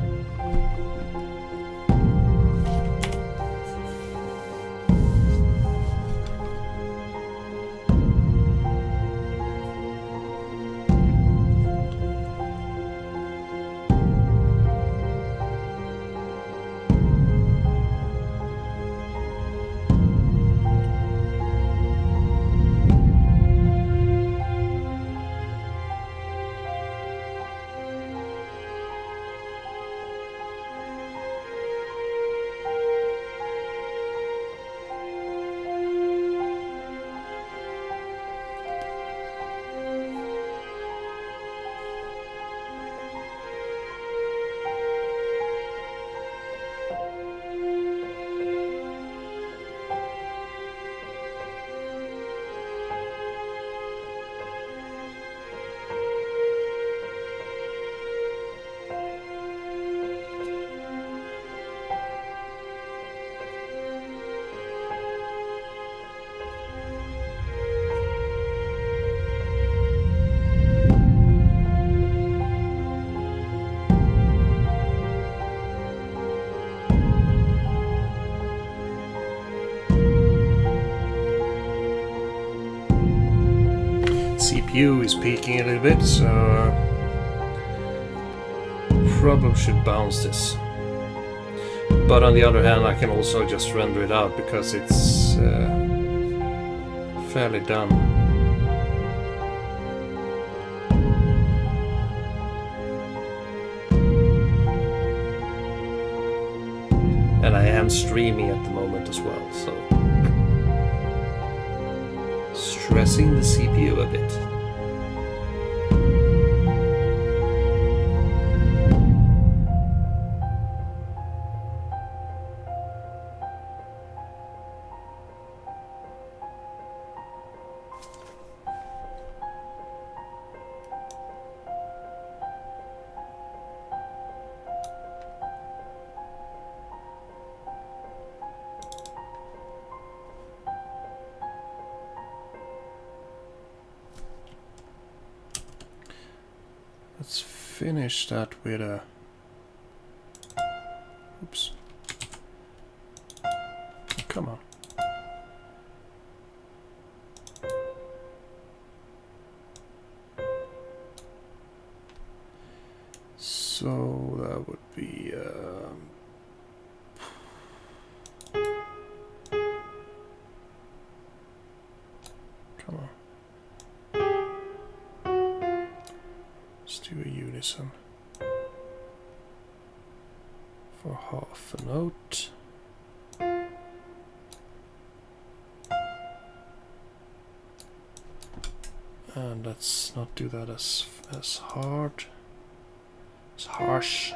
CPU is peaking a little bit, so probably should bounce this. But on the other hand, I can also just render it out because it's fairly done. And I am streaming at the moment as well, so stressing the CPU a bit. Let's finish that with a... Oops. Come on. So that would be... come on. Let's do a unison for half a note. And let's not do that as hard, as harsh.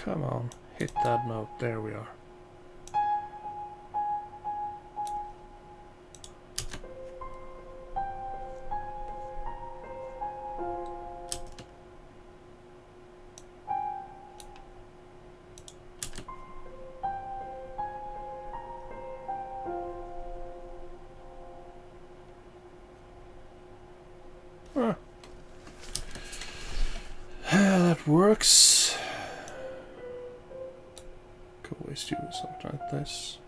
Come on, hit that note. There we are. That works. Could always do something like this.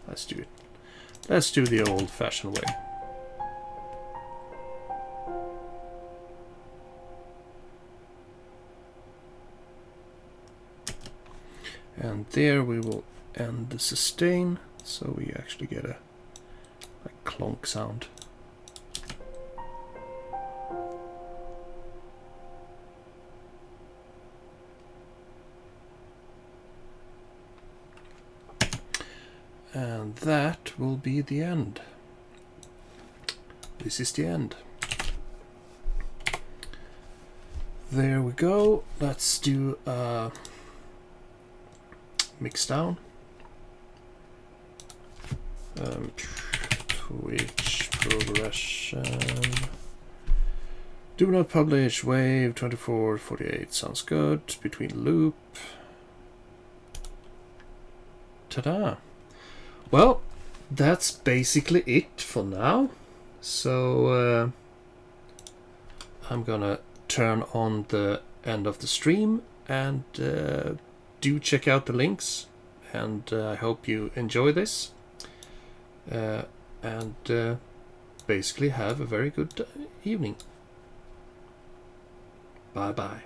Let's do it. Let's do the old-fashioned way. And there we will end the sustain, so we actually get a clonk sound. And that will be the end. This is the end. There we go. Let's do a mix down. Twitch progression. Do not publish. Wave 2448 sounds good. Between loop. Ta-da! Well, that's basically it for now. So I'm gonna turn on the end of the stream, and do check out the links, and I hope you enjoy this, and basically have a very good evening. Bye bye.